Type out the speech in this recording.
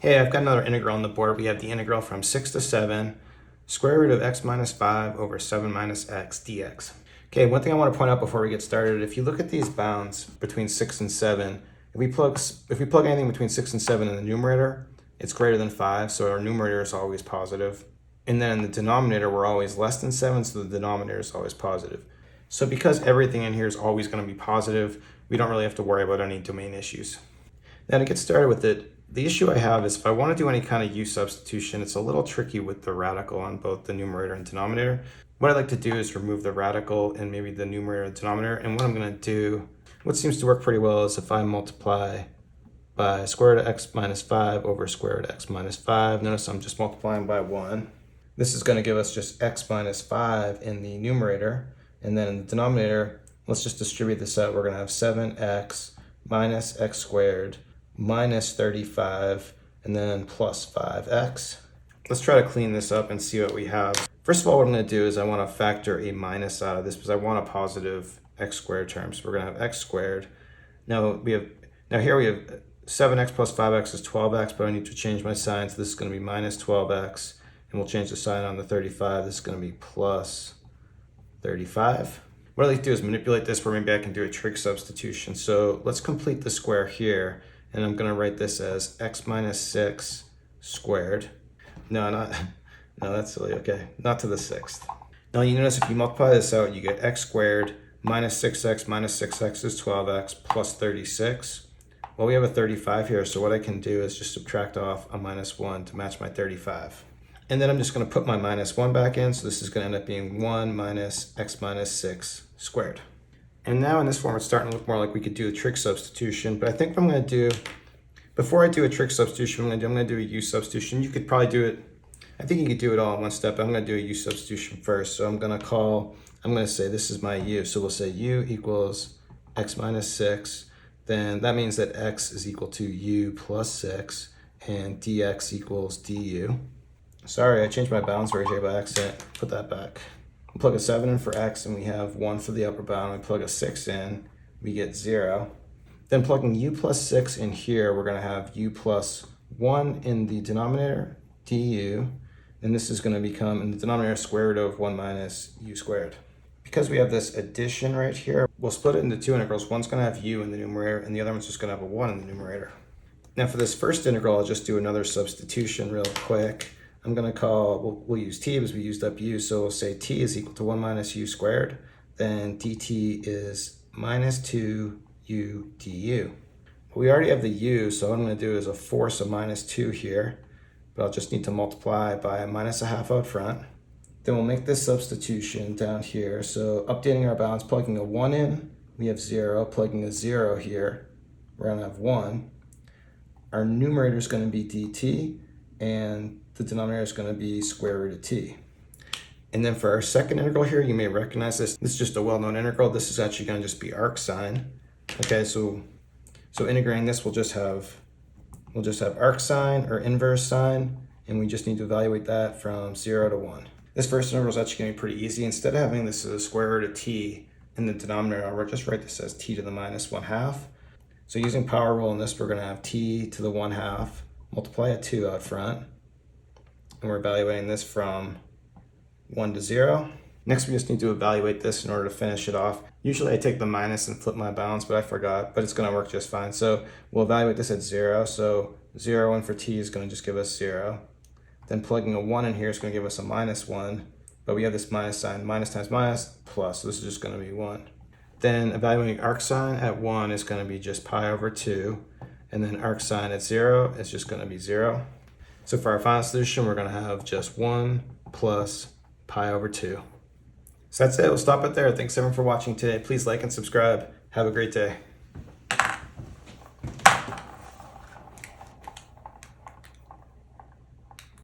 Okay, I've got another integral on the board. We have the integral from 6 to 7, square root of x minus 5 over 7 minus x dx. Okay, one thing I want to point out before we get started, if you look at these bounds between 6 and 7, if we plug anything between 6 and 7 in the numerator, it's greater than 5, so our numerator is always positive. And then in the denominator, we're always less than 7, so the denominator is always positive. So because everything in here is always going to be positive, we don't really have to worry about any domain issues. Now to get started with it, the issue I have is if I want to do any kind of u substitution, it's a little tricky with the radical on both the numerator and denominator. What I'd like to do is remove the radical and maybe the numerator and denominator. And what I'm going to do, what seems to work pretty well, is if I multiply by square root of x minus 5 over square root of x minus 5. Notice I'm just multiplying by 1. This is going to give us just x minus 5 in the numerator. And then in the denominator, let's just distribute this out. We're going to have 7x minus x squared minus 35, and then plus 5x. Let's try to clean this up and see what we have. First of all, what I'm going to do is I want to factor a minus out of this because I want a positive x squared term. So we're going to have x squared. Now here we have 7x plus 5x is 12x, but I need to change my sign. So this is going to be minus 12x, and we'll change the sign on the 35. This is going to be plus 35. What I like to do is manipulate this where maybe I can do a trig substitution. So let's complete the square here. And I'm going to write this as x minus 6 squared. No, that's silly. Okay, not to the 6th. Now you notice if you multiply this out, you get x squared minus 6x is 12x plus 36. Well, we have a 35 here, so what I can do is just subtract off a minus 1 to match my 35. And then I'm just going to put my minus 1 back in, so this is going to end up being 1 minus x minus 6 squared. And now in this form, it's starting to look more like we could do a trig substitution. But I think what I'm going to do, before I do a trig substitution, I'm going to do a u substitution. You could probably do it, I think you could do it all in one step. I'm going to do a u substitution first. So I'm going to say this is my u. So we'll say u equals x minus 6. Then that means that x is equal to u plus 6 and dx equals du. Sorry, I changed my bounds right here by accident. Put that back. We plug a 7 in for x and we have 1 for the upper bound. We plug a 6 in, we get 0. Then plugging u plus 6 in here, we're going to have u plus 1 in the denominator, du. And this is going to become, in the denominator, square root of 1 minus u squared. Because we have this addition right here, we'll split it into two integrals. One's going to have u in the numerator and the other one's just going to have a 1 in the numerator. Now for this first integral, I'll just do another substitution real quick. I'm going to we'll use t because we used up u, so we'll say t is equal to 1 minus u squared. Then dt is minus 2u du. We already have the u, so what I'm going to do is a force of minus 2 here, but I'll just need to multiply by a minus a half out front. Then we'll make this substitution down here. So updating our balance, plugging a 1 in, we have 0. Plugging a 0 here, we're going to have 1. Our numerator is going to be dt, and the denominator is going to be square root of t. And then for our second integral here, you may recognize this. This is just a well-known integral. This is actually going to just be arc sine. Okay, so integrating this, we'll just have arc sine or inverse sine, and we just need to evaluate that from 0 to 1. This first integral is actually going to be pretty easy. Instead of having this as a square root of t in the denominator, I'll just write this as t to the minus 1/2. So using power rule in this, we're going to have t to the 1/2, multiply a 2 out front. And we're evaluating this from 1 to 0. Next, we just need to evaluate this in order to finish it off. Usually I take the minus and flip my balance, but I forgot, but it's going to work just fine. So we'll evaluate this at 0. So 0 in for t is going to just give us 0. Then plugging a 1 in here is going to give us a minus 1, but we have this minus sign, minus times minus, plus, so this is just going to be 1. Then evaluating arc sine at 1 is going to be just pi over 2, and then arc sine at 0 is just going to be 0. So for our final solution, we're going to have just 1 plus pi over 2. So that's it. We'll stop it there. Thanks everyone for watching today. Please like and subscribe. Have a great day.